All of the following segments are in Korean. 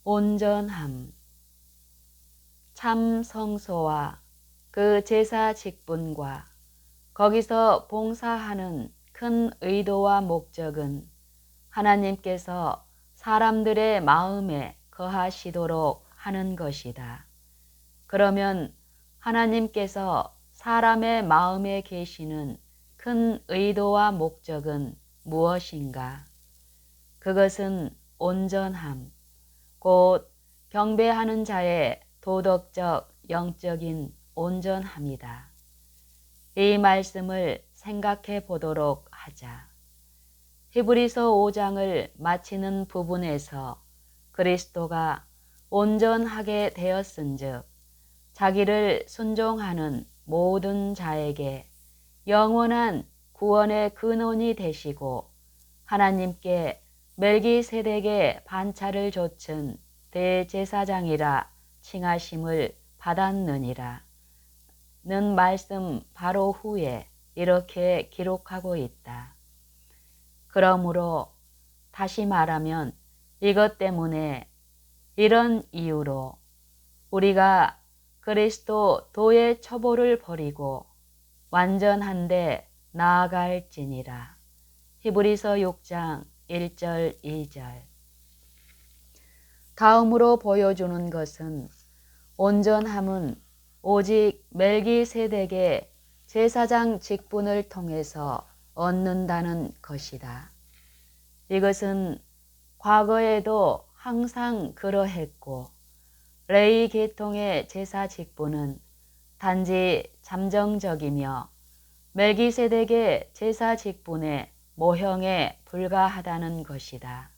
온전함. 참 성소와 그 제사 직분과 거기서 봉사하는 큰 의도와 목적은 하나님께서 사람들의 마음에 거하시도록 하는 것이다. 그러면 하나님께서 사람의 마음에 계시는 큰 의도와 목적은 무엇인가? 그것은 온전함, 곧 경배하는 자의 도덕적, 영적인 온전함이다. 이 말씀을 생각해 보도록 하자. 히브리서 5장을 마치는 부분에서 그리스도가 온전하게 되었은즉 자기를 순종하는 모든 자에게 영원한 구원의 근원이 되시고 하나님께 멜기세덱의 반차를 좇은 대제사장이라 칭하심을 받았느니라 는 말씀 바로 후에 이렇게 기록하고 있다. 그러므로 다시 말하면 이것 때문에 이런 이유로 우리가 그리스도 도의 처보를 버리고 완전한데 나아갈지니라. 히브리서 6장 1절 2절. 다음으로 보여주는 것은 온전함은 오직 멜기세덱의 제사장 직분을 통해서 얻는다는 것이다. 이것은 과거에도 항상 그러했고 레위 계통의 제사 직분은 단지 잠정적이며 멜기세덱의 제사 직분의 모형에 불과하다는 것이다.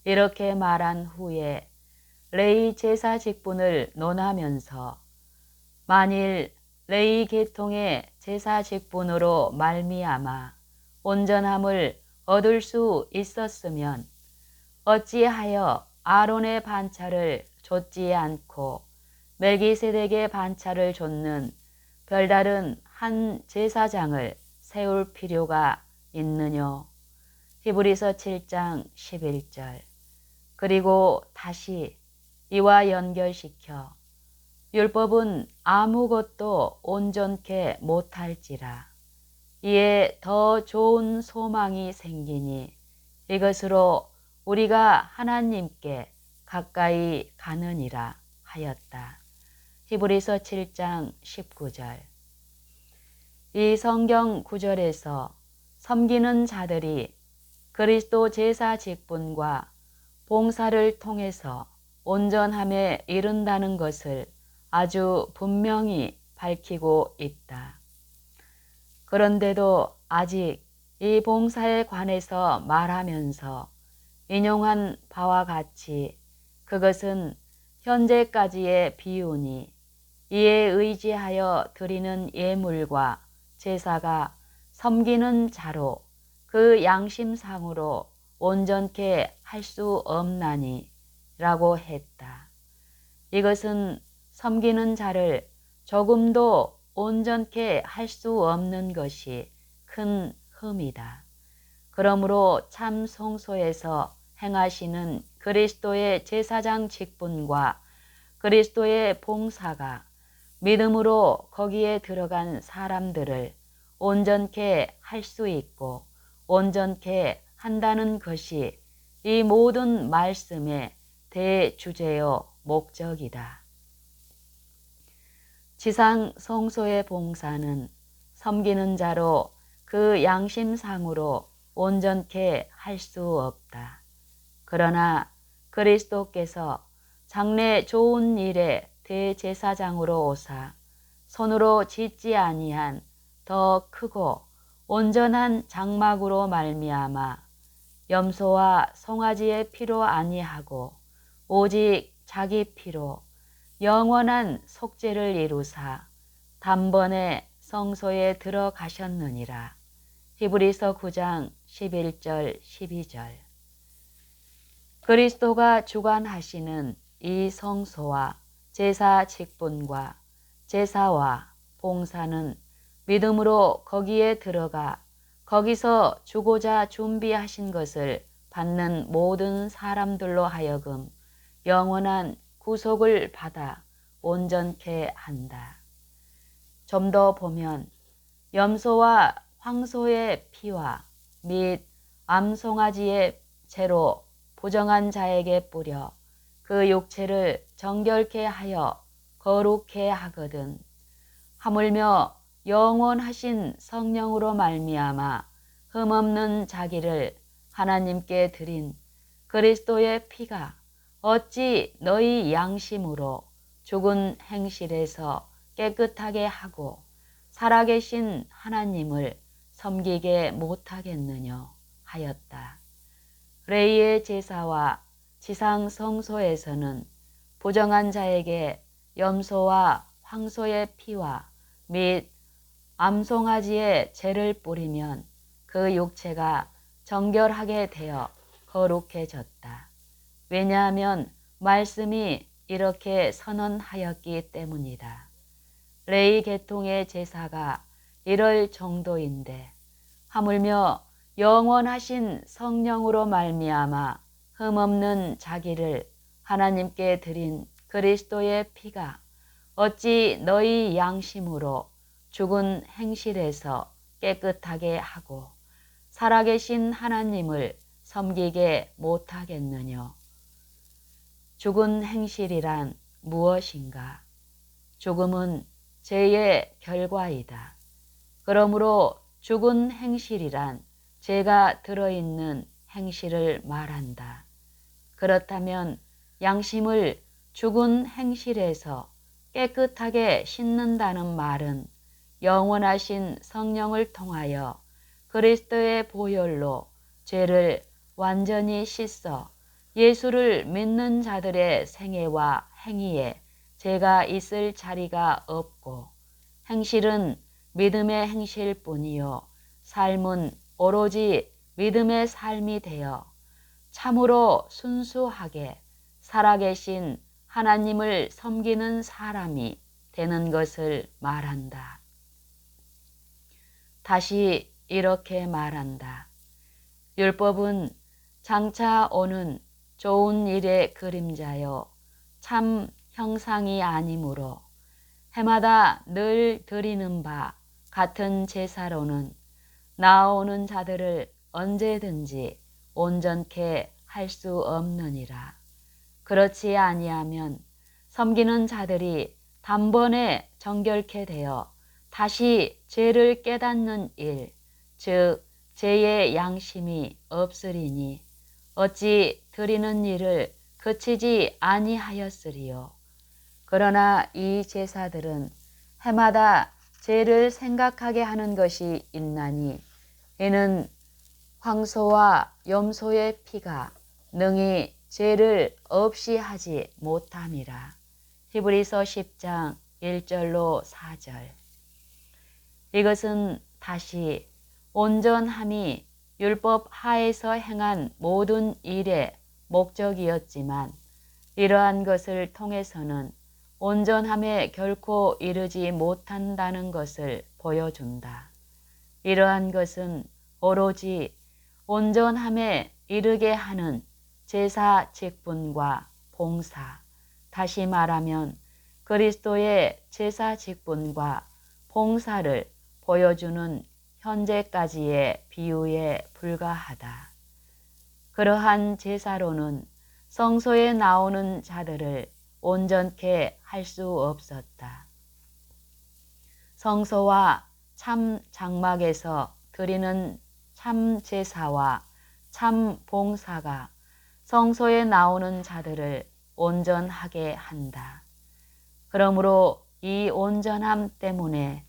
이렇게 말한 후에 레위 제사 직분을 논하면서 만일 레위 계통의 제사 직분으로 말미암아 온전함을 얻을 수 있었으면 어찌하여 아론의 반차를 좇지 않고 멜기세덱의 반차를 좇는 별다른 한 제사장을 세울 필요가 있느뇨. 히브리서 7장 11절. 그리고 다시 이와 연결시켜 율법은 아무것도 온전케 못할지라 이에 더 좋은 소망이 생기니 이것으로 우리가 하나님께 가까이 가느니라 하였다. 히브리서 7장 19절. 이 성경 구절에서 섬기는 자들이 그리스도 제사 직분과 봉사를 통해서 온전함에 이른다는 것을 아주 분명히 밝히고 있다. 그런데도 아직 이 봉사에 관해서 말하면서 인용한 바와 같이 그것은 현재까지의 비유니 이에 의지하여 드리는 예물과 제사가 섬기는 자로 그 양심상으로 온전케 할 수 없나니 라고 했다. 이것은 섬기는 자를 조금도 온전케 할 수 없는 것이 큰 흠이다. 그러므로 참 성소에서 행하시는 그리스도의 제사장 직분과 그리스도의 봉사가 믿음으로 거기에 들어간 사람들을 온전케 할 수 있고 온전케 한다는 것이 이 모든 말씀의 대주제요 목적이다. 지상 성소의 봉사는 섬기는 자로 그 양심상으로 온전케 할 수 없다. 그러나 그리스도께서 장래 좋은 일의 대제사장으로 오사 손으로 짓지 아니한 더 크고 온전한 장막으로 말미암아 염소와 송아지의 피로 아니하고 오직 자기 피로 영원한 속죄를 이루사 단번에 성소에 들어가셨느니라. 히브리서 9장 11절 12절. 그리스도가 주관하시는 이 성소와 제사 직분과 제사와 봉사는 믿음으로 거기에 들어가 거기서 주고자 준비하신 것을 받는 모든 사람들로 하여금 영원한 구속을 받아 온전케 한다. 좀 더 보면 염소와 황소의 피와 및 암송아지의 채로 부정한 자에게 뿌려 그 육체를 정결케 하여 거룩케 하거든. 하물며 영원하신 성령으로 말미암아 흠없는 자기를 하나님께 드린 그리스도의 피가 어찌 너희 양심으로 죽은 행실에서 깨끗하게 하고 살아계신 하나님을 섬기게 못하겠느냐 하였다. 레이의 제사와 지상 성소에서는 부정한 자에게 염소와 황소의 피와 및 암송아지의 재를 뿌리면 그 육체가 정결하게 되어 거룩해졌다. 왜냐하면 말씀이 이렇게 선언하였기 때문이다. 레위 계통의 제사가 이럴 정도인데 하물며 영원하신 성령으로 말미암아 흠없는 자기를 하나님께 드린 그리스도의 피가 어찌 너희 양심으로 죽은 행실에서 깨끗하게 하고 살아계신 하나님을 섬기게 못하겠느냐. 죽은 행실이란 무엇인가? 죽음은 죄의 결과이다. 그러므로 죽은 행실이란 죄가 들어있는 행실을 말한다. 그렇다면 양심을 죽은 행실에서 깨끗하게 씻는다는 말은 영원하신 성령을 통하여 그리스도의 보혈로 죄를 완전히 씻어 예수를 믿는 자들의 생애와 행위에 죄가 있을 자리가 없고 행실은 믿음의 행실뿐이요 삶은 오로지 믿음의 삶이 되어 참으로 순수하게 살아계신 하나님을 섬기는 사람이 되는 것을 말한다. 다시 이렇게 말한다. 율법은 장차 오는 좋은 일의 그림자요 참 형상이 아니므로 해마다 늘 드리는 바 같은 제사로는 나아오는 자들을 언제든지 온전케 할 수 없느니라. 그렇지 아니하면 섬기는 자들이 단번에 정결케 되어 다시 죄를 깨닫는 일, 즉 죄의 양심이 없으리니 어찌 드리는 일을 그치지 아니하였으리요. 그러나 이 제사들은 해마다 죄를 생각하게 하는 것이 있나니 이는 황소와 염소의 피가 능히 죄를 없이 하지 못함이라. 히브리서 10장 1절로 4절. 이것은 다시 온전함이 율법 하에서 행한 모든 일의 목적이었지만 이러한 것을 통해서는 온전함에 결코 이르지 못한다는 것을 보여준다. 이러한 것은 오로지 온전함에 이르게 하는 제사 직분과 봉사, 다시 말하면 그리스도의 제사 직분과 봉사를 보여주는 현재까지의 비유에 불과하다. 그러한 제사로는 성소에 나오는 자들을 온전케 할 수 없었다. 성소와 참 장막에서 드리는 참 제사와 참 봉사가 성소에 나오는 자들을 온전하게 한다. 그러므로 이 온전함 때문에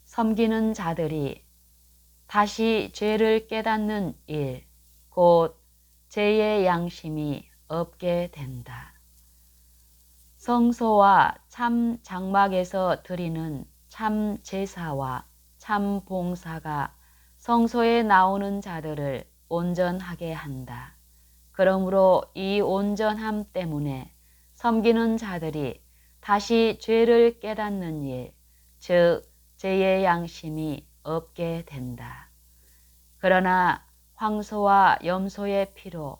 섬기는 자들이 다시 죄를 깨닫는 일, 곧 죄의 양심이 없게 된다. 성소와 참 장막에서 드리는 참 제사와 참 봉사가 성소에 나오는 자들을 온전하게 한다. 그러므로 이 온전함 때문에 섬기는 자들이 다시 죄를 깨닫는 일, 즉 죄의 양심이 없게 된다. 그러나 황소와 염소의 피로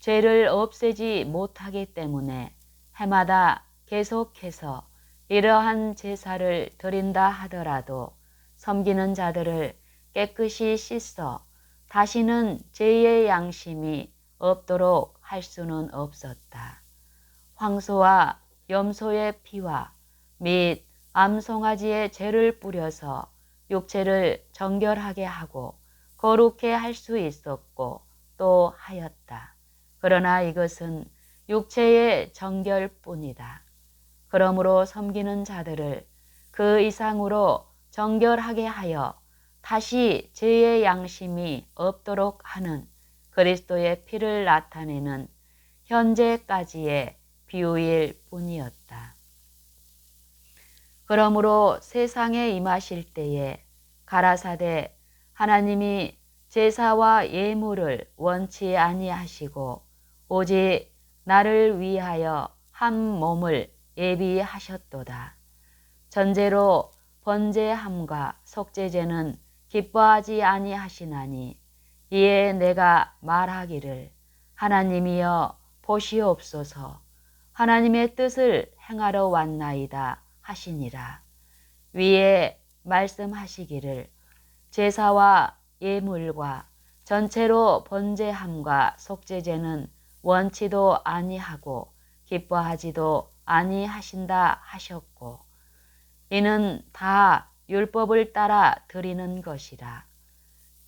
죄를 없애지 못하기 때문에 해마다 계속해서 이러한 제사를 드린다 하더라도 섬기는 자들을 깨끗이 씻어 다시는 죄의 양심이 없도록 할 수는 없었다. 황소와 염소의 피와 및 암송아지의 죄를 뿌려서 육체를 정결하게 하고 거룩해 할 수 있었고 또 하였다. 그러나 이것은 육체의 정결뿐이다. 그러므로 섬기는 자들을 그 이상으로 정결하게 하여 다시 죄의 양심이 없도록 하는 그리스도의 피를 나타내는 현재까지의 비유일 뿐이었다. 그러므로 세상에 임하실 때에 가라사대 하나님이 제사와 예물을 원치 아니하시고 오직 나를 위하여 한 몸을 예비하셨도다. 전제로 번제함과 속죄제는 기뻐하지 아니하시나니 이에 내가 말하기를 하나님이여 보시옵소서 하나님의 뜻을 행하러 왔나이다 하시니라. 위에 말씀하시기를 제사와 예물과 전체로 번제함과 속죄제는 원치도 아니하고 기뻐하지도 아니하신다 하셨고 이는 다 율법을 따라 드리는 것이라.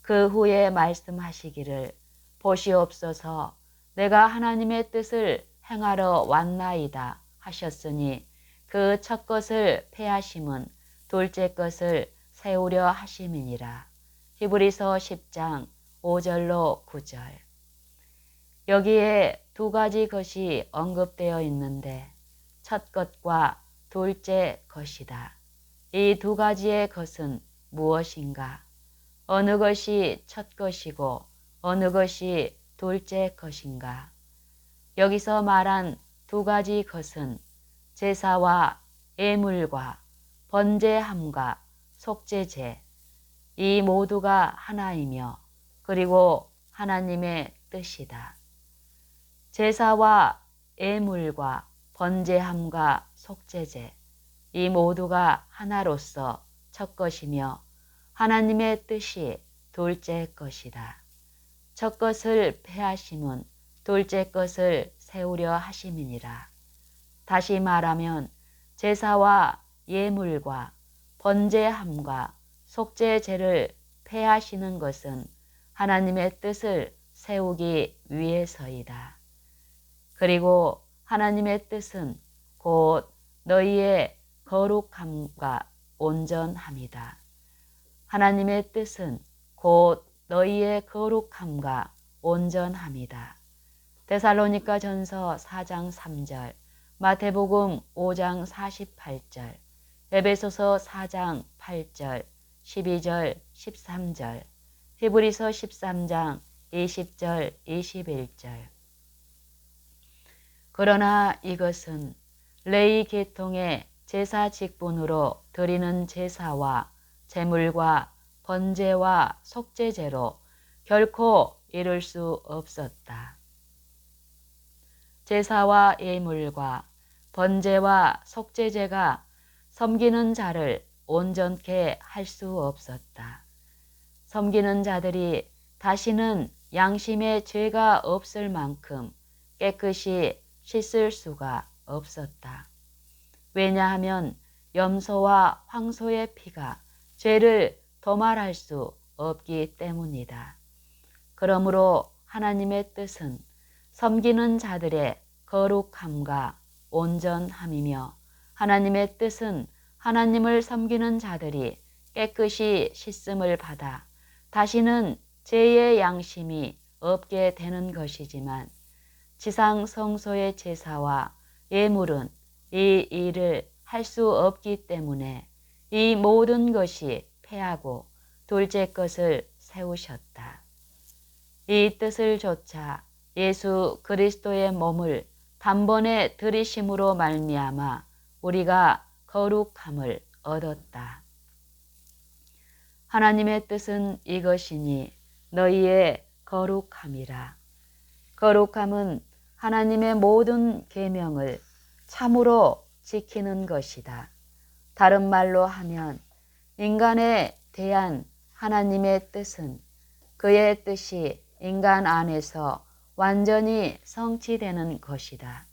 그 후에 말씀하시기를 보시옵소서 내가 하나님의 뜻을 행하러 왔나이다 하셨으니 그 첫 것을 폐하심은 둘째 것을 세우려 하심이니라. 히브리서 10장 5절로 9절. 여기에 두 가지 것이 언급되어 있는데 첫 것과 둘째 것이다. 이 두 가지의 것은 무엇인가? 어느 것이 첫 것이고 어느 것이 둘째 것인가? 여기서 말한 두 가지 것은 제사와 예물과 번제함과 속죄제 이 모두가 하나이며 그리고 하나님의 뜻이다. 제사와 예물과 번제함과 속죄제 이 모두가 하나로서 첫 것이며 하나님의 뜻이 둘째 것이다. 첫 것을 폐하심은 둘째 것을 세우려 하심이니라. 다시 말하면 제사와 예물과 번제함과 속죄제를 폐하시는 것은 하나님의 뜻을 세우기 위해서이다. 그리고 하나님의 뜻은 곧 너희의 거룩함과 온전함이다. 하나님의 뜻은 곧 너희의 거룩함과 온전함이다. 데살로니가 전서 4장 3절, 마태복음 5장 48절, 에베소서 4장 8절, 12절, 13절, 히브리서 13장 20절, 21절. 그러나 이것은 레위 계통의 제사 직분으로 드리는 제사와 제물과 번제와 속죄제로 결코 이룰 수 없었다. 제사와 예물과 번제와 속죄제가 섬기는 자를 온전케 할 수 없었다. 섬기는 자들이 다시는 양심의 죄가 없을 만큼 깨끗이 씻을 수가 없었다. 왜냐하면 염소와 황소의 피가 죄를 도말할 수 없기 때문이다. 그러므로 하나님의 뜻은 섬기는 자들의 거룩함과 온전함이며 하나님의 뜻은 하나님을 섬기는 자들이 깨끗이 씻음을 받아 다시는 죄의 양심이 없게 되는 것이지만 지상 성소의 제사와 예물은 이 일을 할 수 없기 때문에 이 모든 것이 폐하고 둘째 것을 세우셨다. 이 뜻을 조차 예수 그리스도의 몸을 단번에 들이심으로 말미암아 우리가 거룩함을 얻었다. 하나님의 뜻은 이것이니 너희의 거룩함이라. 거룩함은 하나님의 모든 계명을 참으로 지키는 것이다. 다른 말로 하면 인간에 대한 하나님의 뜻은 그의 뜻이 인간 안에서 완전히 성취되는 것이다.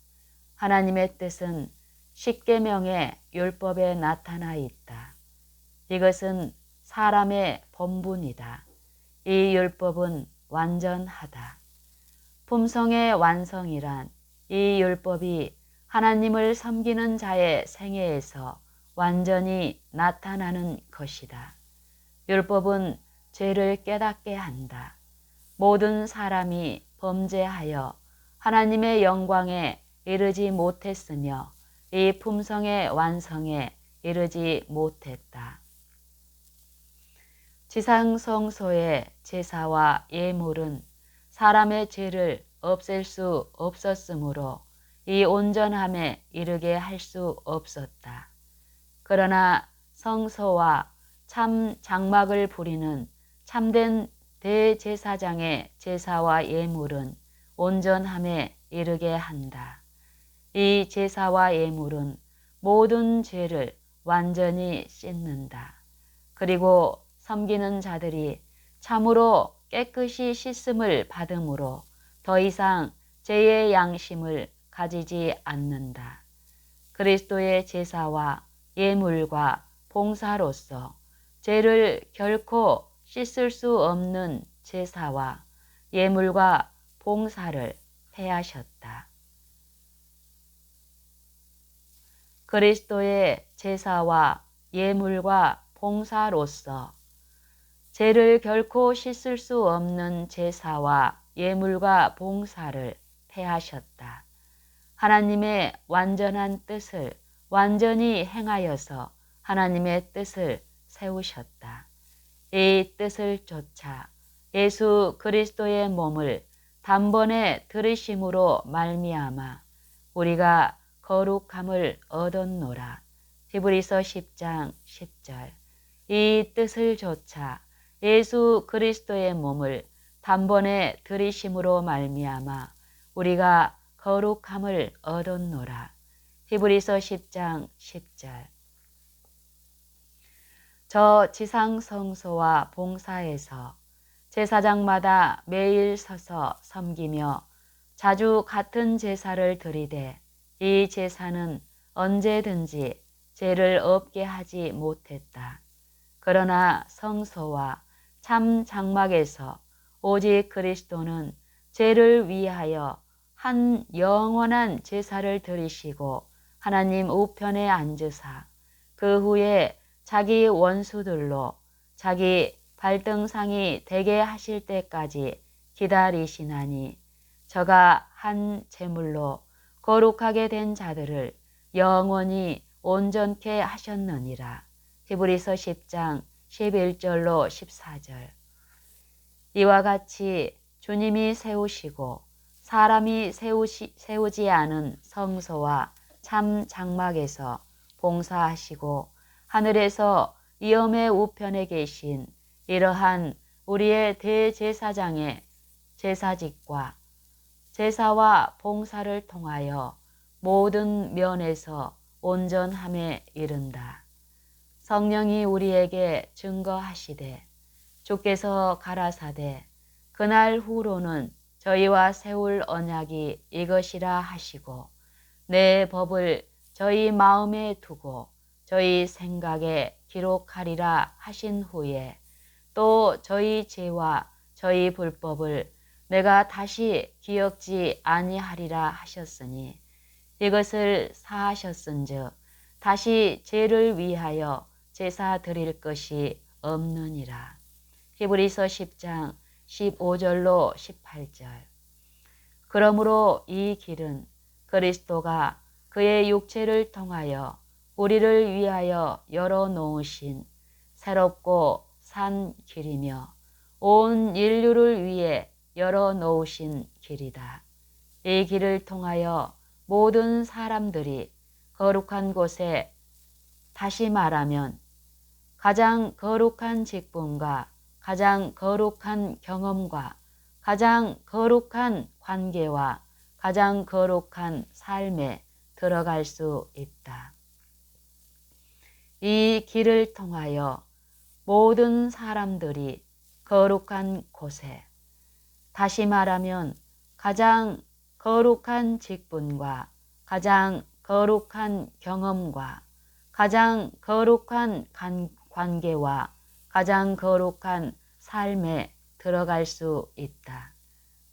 하나님의 뜻은 십계명의 율법에 나타나 있다. 이것은 사람의 본분이다. 이 율법은 완전하다. 품성의 완성이란 이 율법이 하나님을 섬기는 자의 생애에서 완전히 나타나는 것이다. 율법은 죄를 깨닫게 한다. 모든 사람이 범죄하여 하나님의 영광에 이르지 못했으며 이 품성의 완성에 이르지 못했다. 지상성소의 제사와 예물은 사람의 죄를 없앨 수 없었으므로 이 온전함에 이르게 할 수 없었다. 그러나 성소와 참 장막을 부리는 참된 대제사장의 제사와 예물은 온전함에 이르게 한다. 이 제사와 예물은 모든 죄를 완전히 씻는다. 그리고 섬기는 자들이 참으로 깨끗이 씻음을 받음으로 더 이상 죄의 양심을 가지지 않는다. 그리스도의 제사와 예물과 봉사로서 죄를 결코 씻을 수 없는 제사와 예물과 봉사를 패하셨다. 그리스도의 제사와 예물과 봉사로서 죄를 결코 씻을 수 없는 제사와 예물과 봉사를 패하셨다. 하나님의 완전한 뜻을 완전히 행하여서 하나님의 뜻을 세우셨다. 이 뜻을 쫓아 예수 그리스도의 몸을 단번에 들이심으로 말미암아 우리가 거룩함을 얻었노라. 히브리서 10장 10절. 이 뜻을 쫓아 예수 그리스도의 몸을 단번에 들이심으로 말미암아 우리가 거룩함을 얻었노라. 히브리서 10장 10절. 저 지상성소와 봉사에서 제사장마다 매일 서서 섬기며 자주 같은 제사를 드리되 이 제사는 언제든지 죄를 없게 하지 못했다. 그러나 성소와 참 장막에서 오직 그리스도는 죄를 위하여 한 영원한 제사를 드리시고 하나님 우편에 앉으사 그 후에 자기 원수들로 자기 발등상이 되게 하실 때까지 기다리시나니 저가 한 제물로 거룩하게 된 자들을 영원히 온전케 하셨느니라. 히브리서 10장 11절로 14절. 이와 같이 주님이 세우시고 사람이 세우지 않은 성소와 참 장막에서 봉사하시고 하늘에서 위엄의 우편에 계신 이러한 우리의 대제사장의 제사직과 제사와 봉사를 통하여 모든 면에서 온전함에 이른다. 성령이 우리에게 증거하시되 주께서 가라사대 그날 후로는 저희와 세울 언약이 이것이라 하시고 내 법을 저희 마음에 두고 저희 생각에 기록하리라 하신 후에 또 저희 죄와 저희 불법을 내가 다시 기억지 아니하리라 하셨으니 이것을 사하셨은즉 다시 죄를 위하여 제사 드릴 것이 없느니라. 히브리서 10장 15절로 18절. 그러므로 이 길은 그리스도가 그의 육체를 통하여 우리를 위하여 열어놓으신 새롭고 산 길이며 온 인류를 위해 열어놓으신 길이다. 이 길을 통하여 모든 사람들이 거룩한 곳에 다시 말하면 가장 거룩한 직분과 가장 거룩한 경험과 가장 거룩한 관계와 가장 거룩한 삶에 들어갈 수 있다. 이 길을 통하여 모든 사람들이 거룩한 곳에, 다시 말하면 가장 거룩한 직분과 가장 거룩한 경험과 가장 거룩한 관계와 가장 거룩한 삶에 들어갈 수 있다.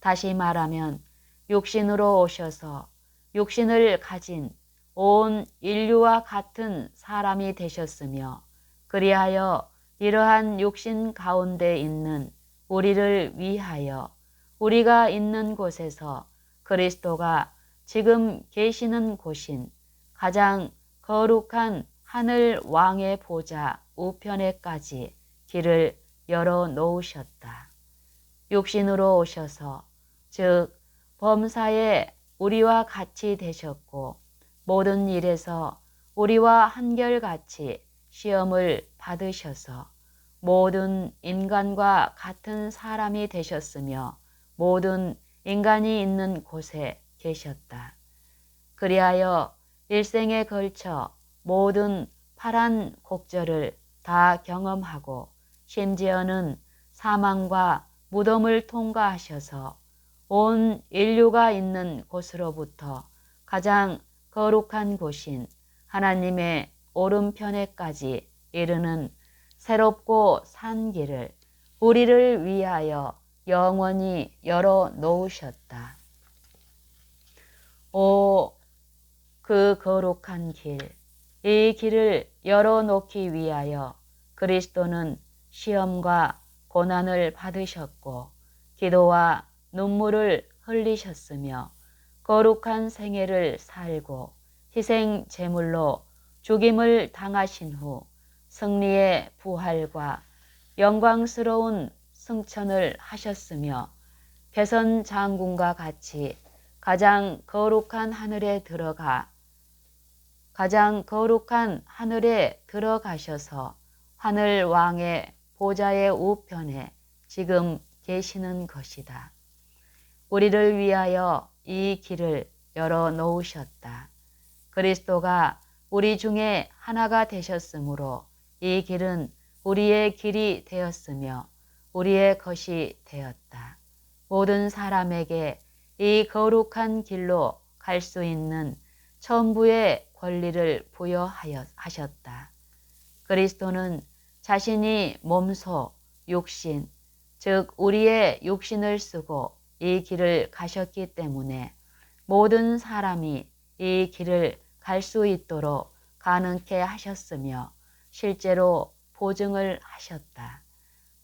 다시 말하면 육신으로 오셔서 육신을 가진 온 인류와 같은 사람이 되셨으며, 그리하여 이러한 육신 가운데 있는 우리를 위하여 우리가 있는 곳에서 그리스도가 지금 계시는 곳인 가장 거룩한 하늘 왕의 보좌 우편에까지 길을 열어 놓으셨다. 육신으로 오셔서, 즉 범사에 우리와 같이 되셨고 모든 일에서 우리와 한결같이 시험을 받으셔서 모든 인간과 같은 사람이 되셨으며 모든 인간이 있는 곳에 계셨다. 그리하여 일생에 걸쳐 모든 파란 곡절을 다 경험하고 심지어는 사망과 무덤을 통과하셔서 온 인류가 있는 곳으로부터 가장 거룩한 곳인 하나님의 오른편에까지 이르는 새롭고 산 길을 우리를 위하여 영원히 열어 놓으셨다. 오, 그 거룩한 길, 이 길을 열어 놓기 위하여 그리스도는 시험과 고난을 받으셨고 기도와 눈물을 흘리셨으며 거룩한 생애를 살고 희생 제물로 죽임을 당하신 후 승리의 부활과 영광스러운 승천을 하셨으며 개선 장군과 같이 가장 거룩한 하늘에 들어가셔서 하늘 왕의 보좌의 우편에 지금 계시는 것이다. 우리를 위하여 이 길을 열어 놓으셨다. 그리스도가 우리 중에 하나가 되셨으므로 이 길은 우리의 길이 되었으며 우리의 것이 되었다. 모든 사람에게 이 거룩한 길로 갈 수 있는 천부의 권리를 부여하셨다. 그리스도는 자신이 몸소 육신, 즉 우리의 육신을 쓰고 이 길을 가셨기 때문에 모든 사람이 이 길을 갈 수 있도록 가능케 하셨으며 실제로 보증을 하셨다.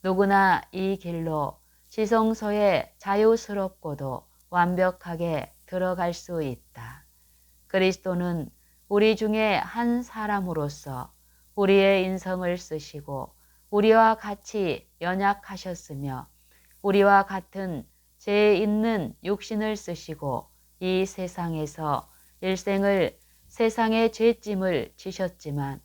누구나 이 길로 지성소에 자유스럽고도 완벽하게 들어갈 수 있다. 그리스도는 우리 중에 한 사람으로서 우리의 인성을 쓰시고 우리와 같이 연약하셨으며 우리와 같은 죄 있는 육신을 쓰시고 이 세상에서 일생을 세상의 죄짐을 지셨지만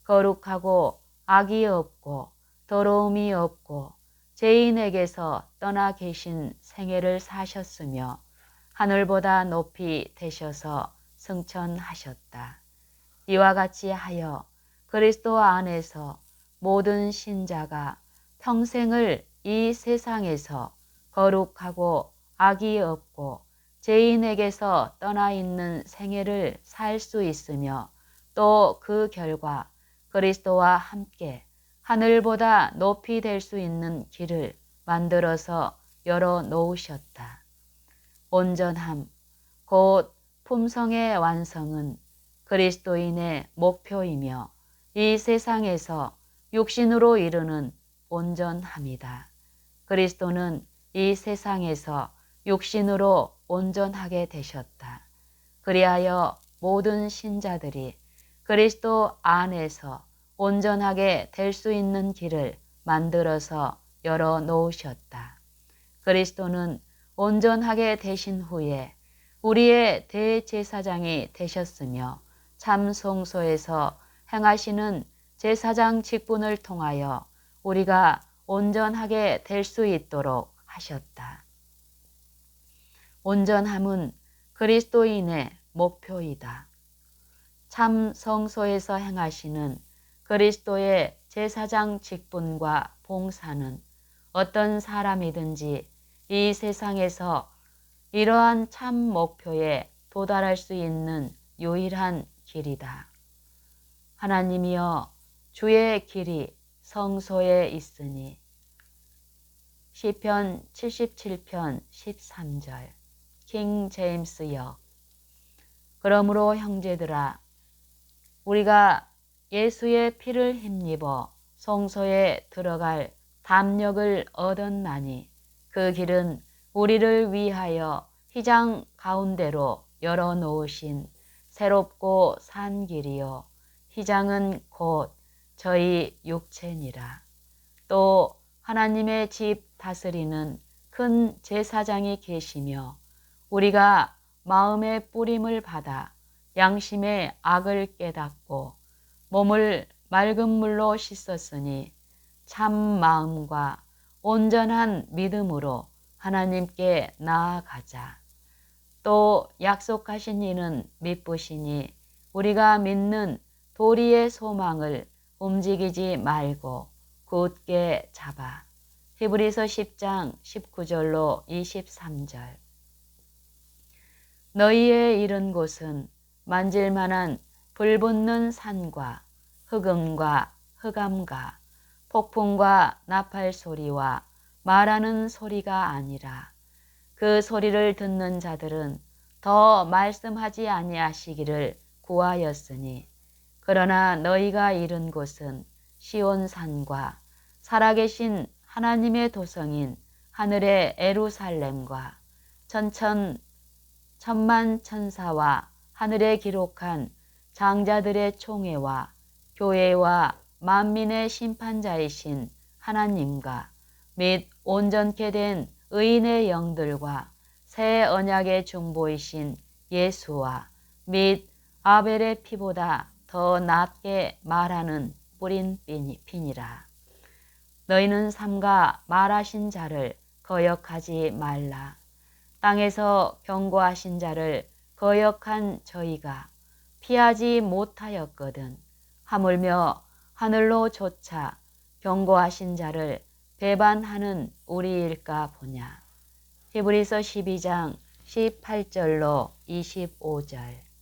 거룩하고 악이 없고 더러움이 없고 죄인에게서 떠나 계신 생애를 사셨으며 하늘보다 높이 되셔서 승천하셨다. 이와 같이 하여 그리스도 안에서 모든 신자가 평생을 이 세상에서 거룩하고 악이 없고 죄인에게서 떠나 있는 생애를 살 수 있으며 또 그 결과 그리스도와 함께 하늘보다 높이 될 수 있는 길을 만들어서 열어 놓으셨다. 온전함, 곧 품성의 완성은 그리스도인의 목표이며 이 세상에서 육신으로 이루는 온전함이다. 그리스도는 이 세상에서 육신으로 온전하게 되셨다. 그리하여 모든 신자들이 그리스도 안에서 온전하게 될 수 있는 길을 만들어서 열어 놓으셨다. 그리스도는 온전하게 되신 후에 우리의 대제사장이 되셨으며 참 성소에서 행하시는 제사장 직분을 통하여 우리가 온전하게 될 수 있도록 하셨다. 온전함은 그리스도인의 목표이다. 참 성소에서 행하시는 그리스도의 제사장 직분과 봉사는 어떤 사람이든지 이 세상에서 이러한 참 목표에 도달할 수 있는 유일한 길이다. 하나님이여, 주의 길이 성소에 있으니. 시편 77편 13절 킹 제임스 역. 그러므로 형제들아, 우리가 예수의 피를 힘입어 성소에 들어갈 담력을 얻었나니 그 길은 우리를 위하여 휘장 가운데로 열어놓으신 새롭고 산 길이요 휘장은 곧 저희 육체니라. 또 하나님의 집 다스리는 큰 제사장이 계시며 우리가 마음의 뿌림을 받아 양심의 악을 깨닫고 몸을 맑은 물로 씻었으니 참 마음과 온전한 믿음으로 하나님께 나아가자. 또 약속하신 이는 미쁘시니 우리가 믿는 도리의 소망을 움직이지 말고 굳게 잡아. 히브리서 10장 19절로 23절. 너희의 이른 곳은 만질만한 불붙는 산과 흑음과 흑암과 폭풍과 나팔 소리와 말하는 소리가 아니라 그 소리를 듣는 자들은 더 말씀하지 아니하시기를 구하였으니 그러나 너희가 이른 곳은 시온산과 살아계신 하나님의 도성인 하늘의 에루살렘과 천만 천사와 하늘에 기록한 장자들의 총회와 교회와 만민의 심판자이신 하나님과 및 온전케 된 의인의 영들과 새 언약의 중보이신 예수와 및 아벨의 피보다 더 낫게 말하는 뿌린 피니라. 너희는 삼가 말하신 자를 거역하지 말라. 땅에서 경고하신 자를 거역한 저희가 피하지 못하였거든 하물며 하늘로 조차 경고하신 자를 배반하는 우리일까 보냐. 히브리서 12장 18절로 25절.